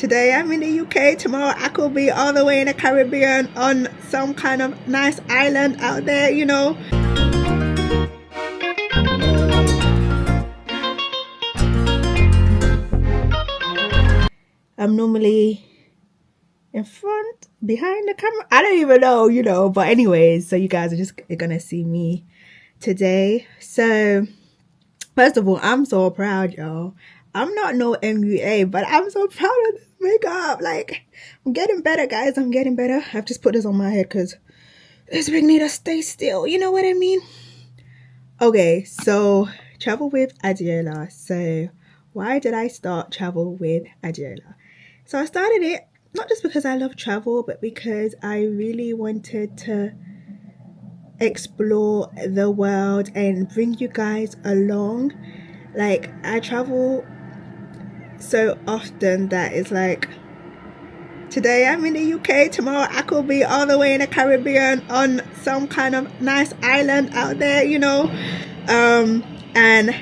Today I'm in the UK, tomorrow I could be all the way in the Caribbean on some kind of nice island out there, you know. I'm normally in front, behind the camera. I don't even know, you know. But anyways, so you guys are just gonna see me today. So first of all, I'm so proud, y'all. I'm not no MUA, but I'm so proud of this makeup. Like, I'm getting better, guys. I'm getting better. I've just put this on my head because this ring need to stay still. You know what I mean? Okay, so travel with Adeola. So why did I start travel with Adeola? So I started it not just because I love travel, but because I really wanted to explore the world and bring you guys along. Like, I travel so often that it's like, today I'm in the UK, tomorrow I could be all the way in the Caribbean on some kind of nice island out there, you know. And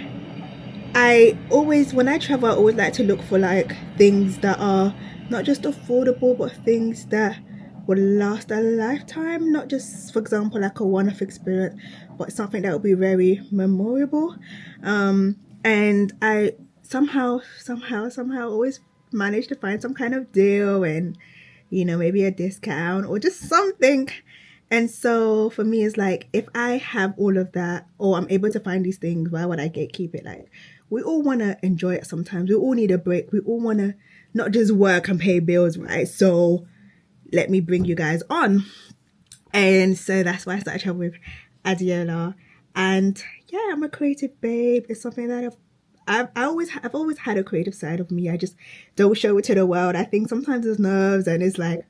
I always, when I travel, I always like to look for like things that are not just affordable, but things that would last a lifetime. Not just, for example, like a one-off experience, but something that would be very memorable. And I somehow always manage to find some kind of deal and, you know, maybe a discount or just something. And so for me, it's like, if I have all of that or I'm able to find these things, why would I gatekeep it? Like, we all want to enjoy it sometimes. We all need a break. We all want to not just work and pay bills, right? So let me bring you guys on. And so that's why I started traveling with Adeola. And yeah, I'm a creative babe. It's something that I've always had a creative side of me. I just don't show it to the world. I think sometimes it's nerves and it's like,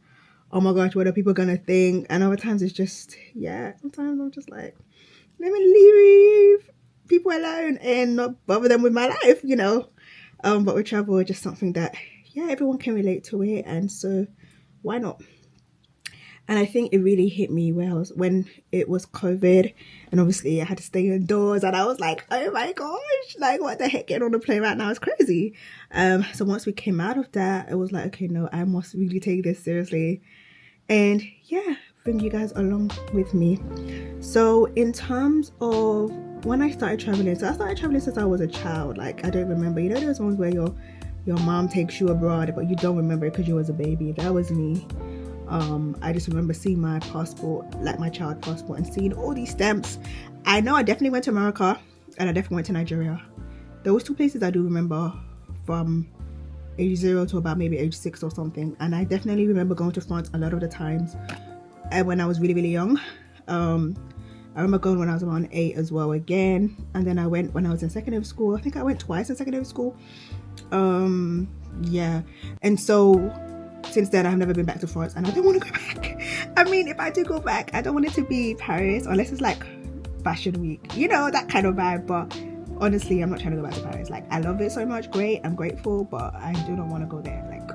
oh my gosh, what are people gonna think? And other times it's just, yeah, sometimes I'm just like, let me leave people alone and not bother them with my life, you know. But with travel, it's just something that, yeah, everyone can relate to it, and so why not? And I think it really hit me when it was COVID, and obviously I had to stay indoors, and I was like, oh my gosh, like what the heck, getting on the plane right now is crazy. So once we came out of that, it was like, okay, no, I must really take this seriously, and yeah, bring you guys along with me. So in terms of when I started traveling, so I started traveling since I was a child. Like, I don't remember, you know, those ones where your mom takes you abroad, but you don't remember it because you was a baby. That was me. I just remember seeing my passport, like my child passport, and seeing all these stamps. I know I definitely went to America and I definitely went to Nigeria. There was two places I do remember from age 0 to about maybe age 6 or something. And I definitely remember going to France a lot of the times when I was really, really young. I remember going when I was around 8 as well again. And then I went when I was in secondary school. I think I went twice in secondary school. Yeah. And so since then, I've never been back to France, and I don't want to go back. I mean, if I do go back, I don't want it to be Paris unless it's like Fashion Week, you know, that kind of vibe. But honestly, I'm not trying to go back to Paris. Like, I love it so much, great, I'm grateful, but I do not want to go there. Like,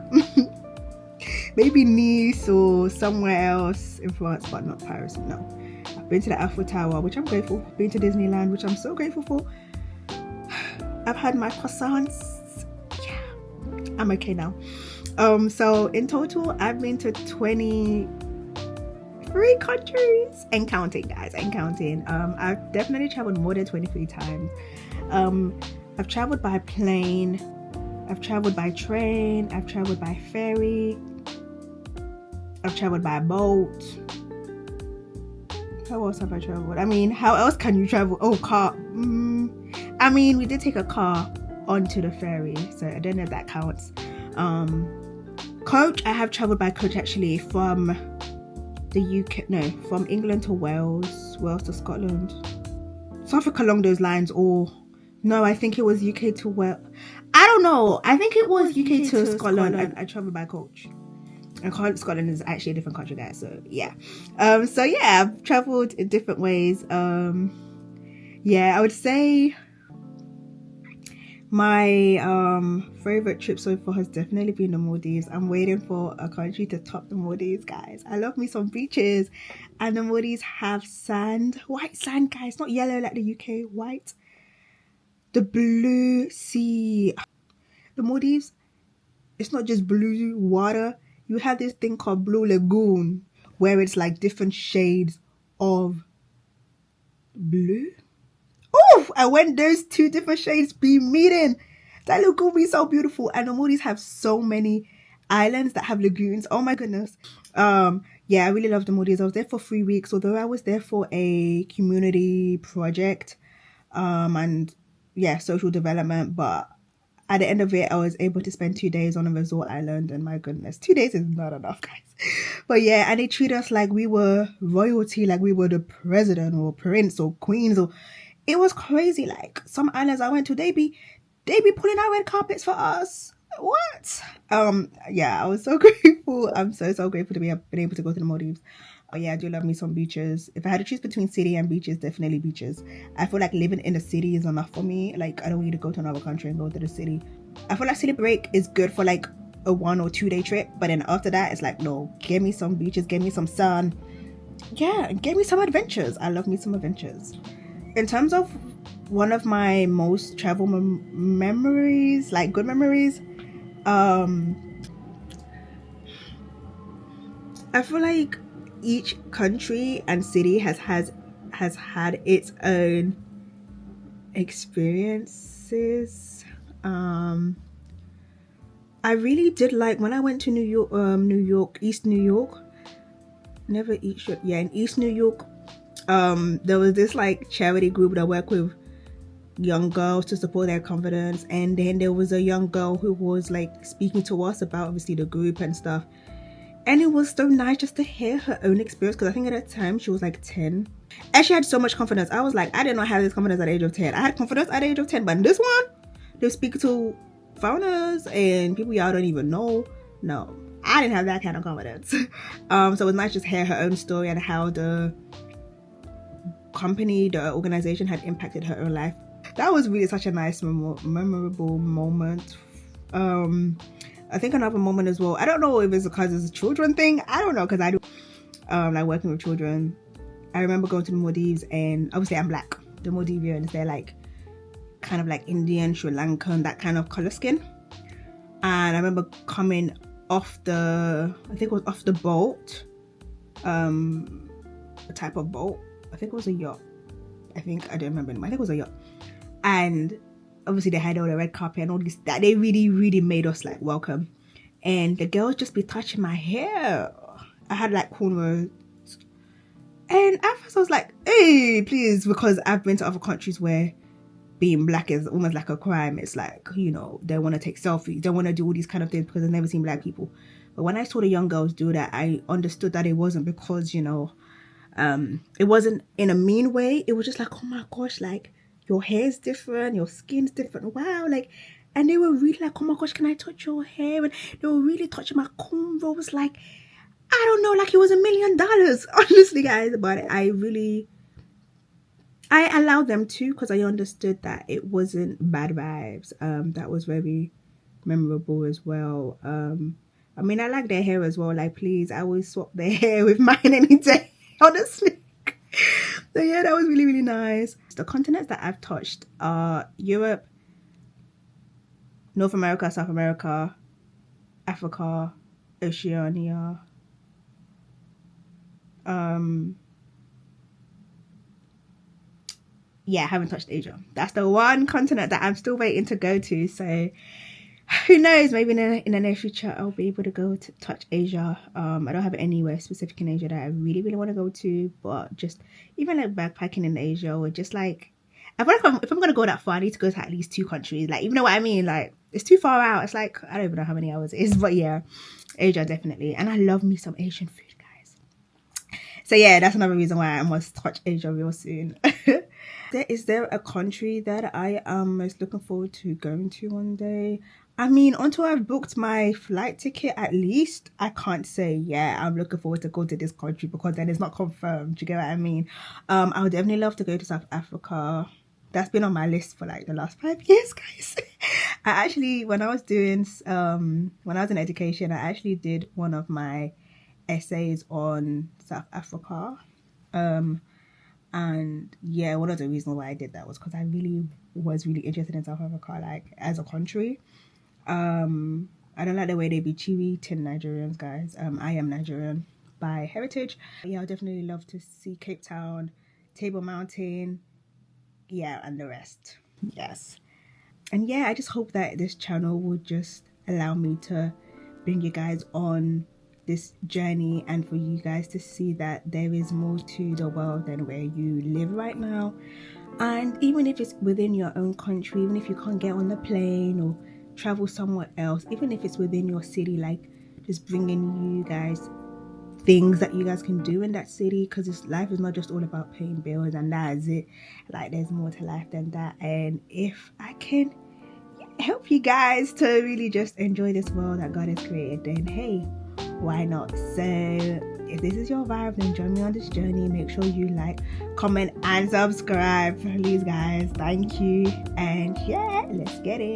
maybe Nice or somewhere else in France, but not Paris. No. I've been to the Eiffel Tower, which I'm grateful. Been to Disneyland, which I'm so grateful for. I've had my croissants. Yeah, I'm okay now. So in total, I've been to 23 countries and counting, guys, and counting. I've definitely traveled more than 23 times. I've traveled by plane, I've traveled by train, I've traveled by ferry, I've traveled by boat. How else have I traveled? I mean, how else can you travel? Oh, car. I mean, we did take a car onto the ferry, so I don't know if that counts. Coach, I have traveled by coach actually from the UK, no, from England to Wales to Scotland, something along those lines. Or no, I think it was UK to Wales. I don't know. I think it was UK to Scotland. I traveled by coach. And Scotland is actually a different country, guys. So yeah. So yeah, I've traveled in different ways. Yeah, I would say my favorite trip so far has definitely been the Maldives. I'm waiting for a country to top the Maldives, guys. I love me some beaches, and the Maldives have sand, white sand, guys, not yellow like the UK, white. The blue sea. The Maldives, it's not just blue water. You have this thing called Blue Lagoon, where it's like different shades of blue. Oh, and when those two different shades be meeting, that lagoon be so beautiful. And the Maldives have so many islands that have lagoons. Oh my goodness. Yeah, I really love the Maldives. I was there for 3 weeks, although I was there for a community project, and yeah, social development. But at the end of it, I was able to spend 2 days on a resort island, and my goodness, 2 days is not enough, guys. But yeah, and they treat us like we were royalty, like we were the president or prince or queens, or it was crazy. Like some islands I went to, they be pulling out red carpets for us. What? Yeah, I was so grateful. I'm so grateful to been able to go to the Maldives. Oh yeah, I do love me some beaches. If I had to choose between city and beaches, definitely beaches. I feel like living in the city is enough for me. Like I don't need to go to another country and go to the city. I feel like city break is good for like a 1 or 2 day trip, but then after that it's like, no, give me some beaches, give me some sun. Yeah, give me some adventures. I love me some adventures. In terms of one of my most travel memories, like good memories, um I feel like each country and city has had its own experiences. I really did like when I went to New York, East New York. Never East, yeah, in East New York. There was this like charity group that worked with young girls to support their confidence, and then there was a young girl who was like speaking to us about obviously the group and stuff, and it was so nice just to hear her own experience, because I think at that time she was like 10 and she had so much confidence. I was like, I did not have this confidence at the age of 10. I had confidence at the age of 10, but this one, they speak to foreigners and people y'all don't even know. No, I didn't have that kind of confidence. So it was nice just hear her own story and how the company, the organization had impacted her own life. That was really such a nice memorable moment. I think another moment as well, I don't know if it's because it's a children thing, I don't know, because I do like working with children. I remember going to the Maldives, and obviously I'm black. The Maldivians, they're like kind of like Indian, Sri Lankan, that kind of color skin. And I remember coming off I think it was off the boat, a type of boat. I think it was a yacht. I don't remember anymore. I think it was a yacht. And obviously they had all the red carpet and all this, that they really made us like welcome. And the girls just be touching my hair. I had like cornrows. And at first I was like, hey, please, because I've been to other countries where being black is almost like a crime. It's like, they want to take selfies, they want to do all these kind of things because they've never seen black people. But when I saw the young girls do that, I understood that it wasn't because, it wasn't in a mean way. It was just like, oh my gosh, like your hair's different, your skin's different. Wow, like, and they were really like, oh my gosh, can I touch your hair? And they were really touching my cornrows, like, I don't know, like it was $1 million, honestly, guys. But I allowed them to, because I understood that it wasn't bad vibes. That was very memorable as well. I mean, I like their hair as well. Like, please, I will swap their hair with mine any day, honestly. So yeah, that was really nice. The continents that I've touched are Europe, North America, South America, Africa, Oceania. Yeah, I haven't touched Asia. That's the one continent that I'm still waiting to go to. So who knows, maybe in the near future I'll be able to go to touch Asia. I don't have anywhere specific in Asia that I really want to go to, but just even like backpacking in Asia, or just like, I feel like if I'm gonna go that far, I need to go to at least 2 countries. Like, you know what I mean? Like, it's too far out. It's like, I don't even know how many hours it is, but yeah, Asia definitely. And I love me some Asian food, guys. So yeah, that's another reason why I must touch Asia real soon. Is there a country that I am most looking forward to going to one day? I mean, until I've booked my flight ticket, at least, I can't say, yeah, I'm looking forward to go to this country, because then it's not confirmed. Do you get what I mean? I would definitely love to go to South Africa. That's been on my list for like the last 5 years, guys. I actually, when I was in education, I actually did one of my essays on South Africa. And yeah, one of the reasons why I did that was because I was really interested in South Africa, like as a country. I don't like the way they be treating Nigerians, guys. I am Nigerian by heritage. Yeah, I'd definitely love to see Cape Town, Table Mountain, yeah, and the rest. Yes. And yeah, I just hope that this channel would just allow me to bring you guys on this journey, and for you guys to see that there is more to the world than where you live right now. And even if it's within your own country, even if you can't get on the plane or travel somewhere else, even if it's within your city, like just bringing you guys things that you guys can do in that city, because this life is not just all about paying bills and that is it. Like, there's more to life than that. And if I can help you guys to really just enjoy this world that God has created, then hey, why not? So if this is your vibe, then join me on this journey. Make sure you like, comment, and subscribe, please, guys. Thank you. And yeah, let's get it.